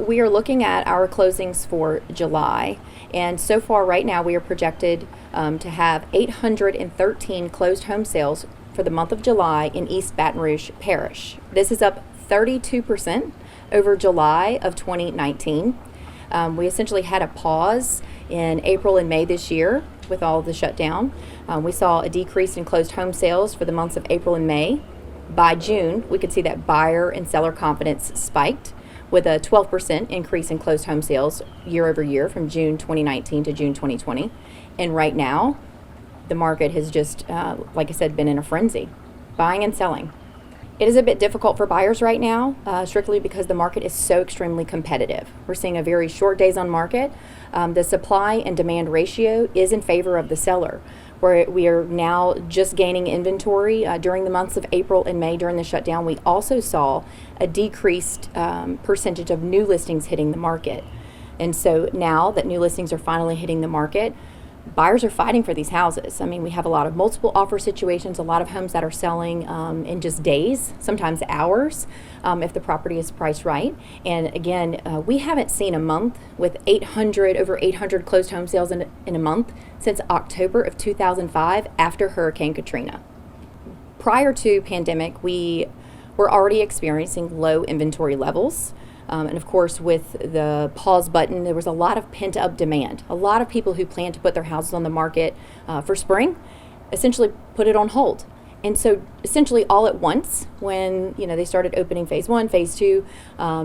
we are looking at our closings for July, and so far right now we are projected to have 813 closed home sales for the month of July in East Baton Rouge Parish. This is up 32% over July of 2019. We essentially had a pause in April and May this year with all of the shutdown. We saw a decrease in closed home sales for the months of April and May. By June, we could see that buyer and seller confidence spiked, with a 12% increase in closed home sales year over year from June 2019 to June 2020. And right now, the market has just, like I said, been in a frenzy, buying and selling. It is a bit difficult for buyers right now, strictly because the market is so extremely competitive. We're seeing a very short days on market. The supply and demand ratio is in favor of the seller, where we are now just gaining inventory. During the months of April and May during the shutdown, we also saw a decreased percentage of new listings hitting the market. And so now that new listings are finally hitting the market, buyers are fighting for these houses. I mean, we have a lot of multiple offer situations, a lot of homes that are selling in just days, sometimes hours, if the property is priced right. And again, we haven't seen a month with over 800 closed home sales in a month since October of 2005 after Hurricane Katrina. Prior to pandemic, we were already experiencing low inventory levels. And of course, with the pause button, there was a lot of pent-up demand. A lot of people who planned to put their houses on the market for spring essentially put it on hold. And so essentially all at once, when they started opening phase 1, phase 2,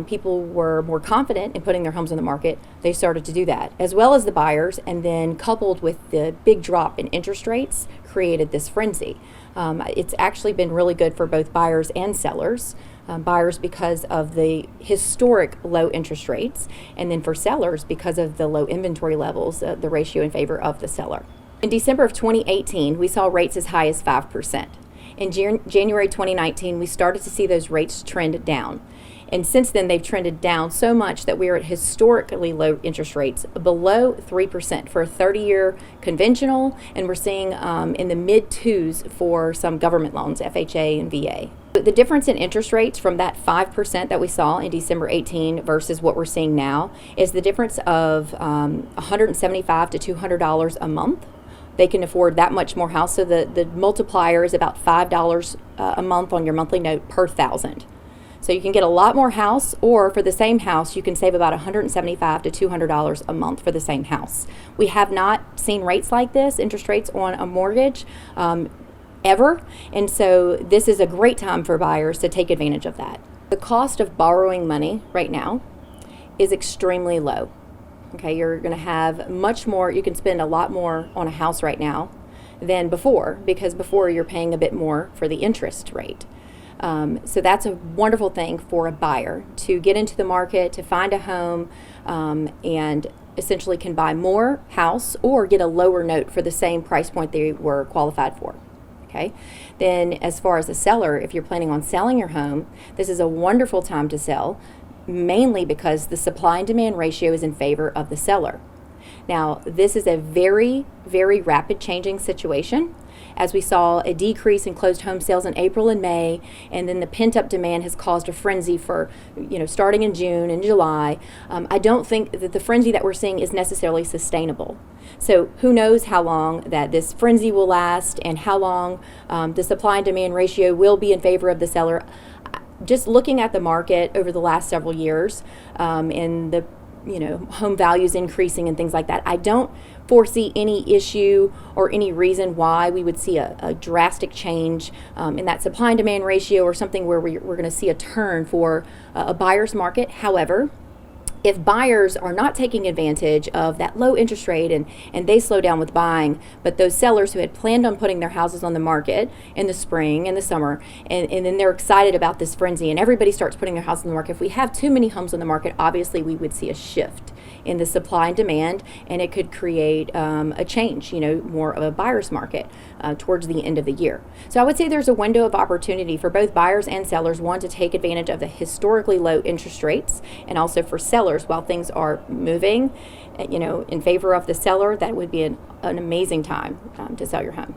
people were more confident in putting their homes on the market. They started to do that, as well as the buyers, and then coupled with the big drop in interest rates created this frenzy. It's actually been really good for both buyers and sellers. Buyers because of the historic low interest rates, and then for sellers because of the low inventory levels, the ratio in favor of the seller. In December of 2018, we saw rates as high as 5%. In January 2019, we started to see those rates trend down. And since then, they've trended down so much that we are at historically low interest rates, below 3% for a 30-year conventional, and we're seeing in the mid-2s for some government loans, FHA and VA. The difference in interest rates from that 5% that we saw in December 18 versus what we're seeing now is the difference of $175 to $200 a month. They can afford that much more house, so the multiplier is about $5 a month on your monthly note per thousand. So you can get a lot more house, or for the same house, you can save about $175 to $200 a month for the same house. We have not seen rates like this, interest rates on a mortgage, ever. And so this is a great time for buyers to take advantage of that. The cost of borrowing money right now is extremely low. Okay, you're going to have much more, you can spend a lot more on a house right now than before, because before you're paying a bit more for the interest rate. So that's a wonderful thing for a buyer to get into the market, to find a home, and essentially can buy more house or get a lower note for the same price point they were qualified for. Okay. Then as far as a seller, if you're planning on selling your home, this is a wonderful time to sell, mainly because the supply and demand ratio is in favor of the seller. Now, this is a very, very rapid changing situation, as we saw a decrease in closed home sales in April and May, and then the pent-up demand has caused a frenzy for, starting in June and July. I don't think that the frenzy that we're seeing is necessarily sustainable. So who knows how long that this frenzy will last, and how long the supply and demand ratio will be in favor of the seller. Just looking at the market over the last several years, and the home values increasing and things like that, I don't foresee any issue or any reason why we would see a drastic change in that supply and demand ratio, or something where we're going to see a turn for a buyer's market. However, if buyers are not taking advantage of that low interest rate and they slow down with buying, but those sellers who had planned on putting their houses on the market in the spring and the summer, and then they're excited about this frenzy and everybody starts putting their house on the market, if we have too many homes on the market, obviously we would see a shift in the supply and demand, and it could create a change, more of a buyer's market towards the end of the year. So I would say there's a window of opportunity for both buyers and sellers, one, to take advantage of the historically low interest rates, and also for sellers, while things are moving, in favor of the seller, that would be an amazing time to sell your home.